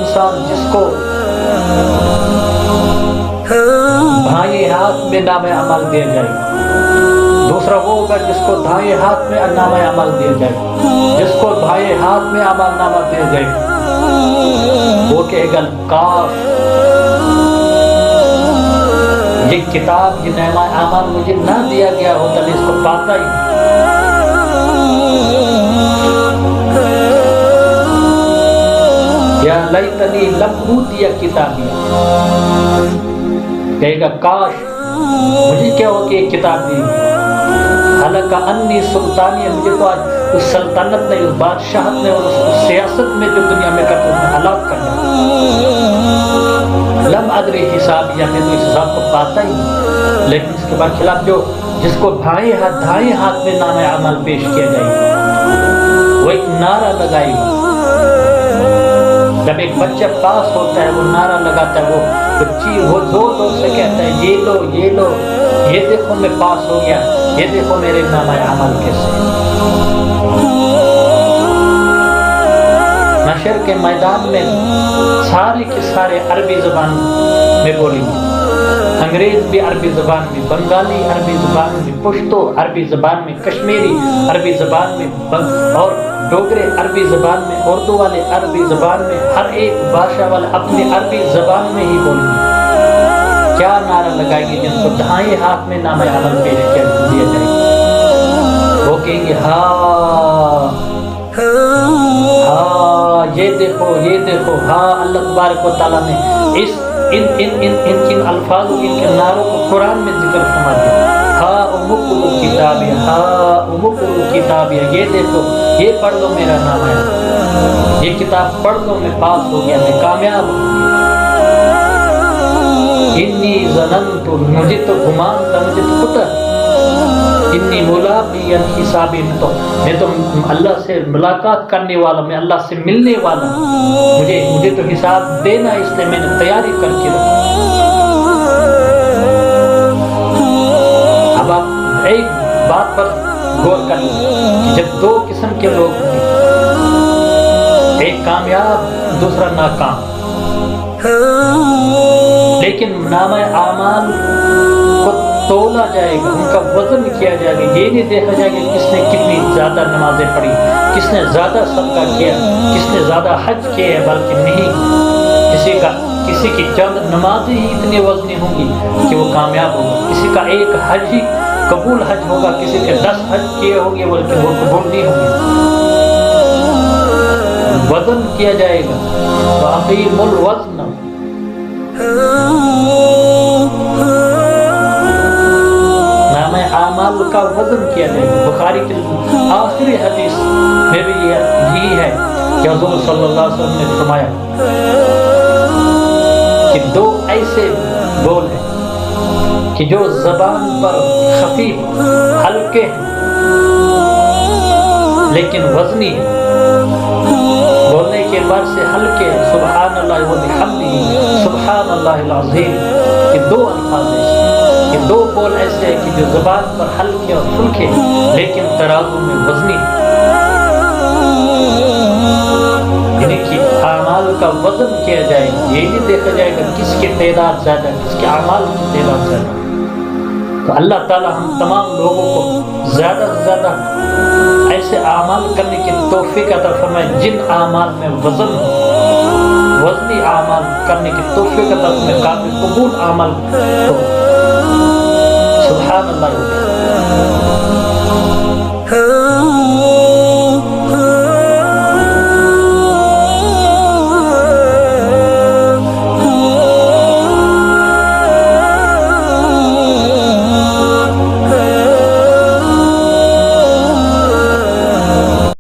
انسان جس کو بھائی ہاتھ میں نام عمل دیا جائے گا، دوسرا وہ ہوگا جس کو دائیں ہاتھ میں نام عمل دیا جائے گا، جس کو بھائی ہاتھ میں عمل نامہ دیا جائے گا وہ کہے گا کاش یہ کتاب یہ نامہ عمل مجھے نہ دیا گیا ہوتا، میں اس کو پاتا ہی یا لیتنی لم اوتی کتابیہ، کہے گا کاش مجھے کیا ہو کہ ایک کتاب دی، حالانکہ انی سلطانیہ، مجھے تو آج اس سلطنت نے، اس بادشاہت نے اور اس سیاست میں جو دنیا میں کرتا ہوں ہلاک کر دیا، لم ادری حسابیہ، میں تو اس حساب کو پاتا ہی نہیں۔ لیکن اس کے بعد خلاف جو جس کو دائیں ہاتھ میں نام عمل پیش کیا جائے گا وہ ایک نعرہ لگائے گا، جب ایک بچہ پاس ہوتا ہے وہ نعرہ لگاتا ہے، وہ بچی وہ زور سے کہتا ہے یہ لو یہ لو، یہ دیکھو میں پاس ہو گیا، یہ دیکھو میرے نام عمل کیسے۔ نشر کے میدان میں سارے کے سارے عربی زبان میں بولیں گے، انگریز بھی عربی زبان میں، بنگالی عربی زبان میں، پشتو عربی زبان میں، کشمیری عربی زبان میں، اور ڈوگرے عربی زبان میں، اردو والے عربی زبان میں، ہر ایک بھاشا والے اپنی عربی زبان میں ہی بولیں گے۔ کیا نعرہ لگائیں گے جن کو دائیں ہاتھ میں نام عمل پیش کیا دیا جائے گا، وہ کہیں گے ہاں ہاں یہ دیکھو ہاں اللہ تبارک و تعالیٰ نے اس ان الفاظ ان کے نعروں کو قرآن میں ذکر فرما دیا، ہاں امکلو کتابیہ، ہاں امکلو کتابیہ، یہ دیکھو یہ پڑھ لو میرا نام ہے، یہ کتاب پڑھ لو میں پاس ہو گیا، میں کامیاب ہو گیا۔ انی ظننت، مجھے تو گمان تھا، مجھے تو پتہ انی ملاقی حسابی، میں تو اللہ سے ملاقات کرنے والا، میں اللہ سے ملنے والا، مجھے تو حساب دینا، اس لیے میں نے تیاری کر کے رکھی۔ اب آپ ایک بات پر غور کر لیں کہ جب دو قسم کے لوگ ہیں، ایک کامیاب دوسرا ناکام، لیکن نام اعمال کو تولا جائے گا، ان کا وزن کیا جائے گا، یہ نہیں دیکھا جائے گا کس نے کتنی زیادہ نمازیں پڑھی، کس نے زیادہ صدقہ کیا، کس نے زیادہ حج کیا ہے، بلکہ نہیں، کسی کی چند نمازیں ہی اتنی وزنی ہوں گی کہ وہ کامیاب ہوگا، کسی کا ایک حج ہی قبول حج ہوگا، کسی کے 10 حج کیے ہوں گے بلکہ وہ قبول نہیں ہوں گے۔ وزن کیا جائے گا، وَأَقِیمُوا الْوَزْنَ، نام اعمال کا وزن کیا جائے گا۔ بخاری کی آخری حدیث میں بھی یہی ہے کہ حضور صلی اللہ علیہ وسلم نے فرمایا کہ دو ایسے بول ہیں کہ جو زبان پر خفیف ہلکے ہیں لیکن وزنی ہیں، بولنے کے بعد سے ہلکے، سبحان اللہ و بحمدہ سبحان اللہ العظیم، یہ دو الفاظ ایسے، یہ دو بول ایسے ہیں کہ جو زبان پر ہلکے اور پھلکے لیکن ترازو میں وزنی، یعنی کہ اعمال کا وزن کیا جائے گا، یہ نہیں دیکھا جائے گا کس کی تعداد زیادہ، کس کے اعمال کی تعداد زیادہ۔ تو اللہ تعالی ہم تمام لوگوں کو زیادہ سے زیادہ ایسے اعمال کرنے کی توفیق عطا فرمائے جن اعمال میں وزن ہو، وزنی اعمال کرنے کی توفیق عطا فرمائے، قابل قبول اعمال ہو۔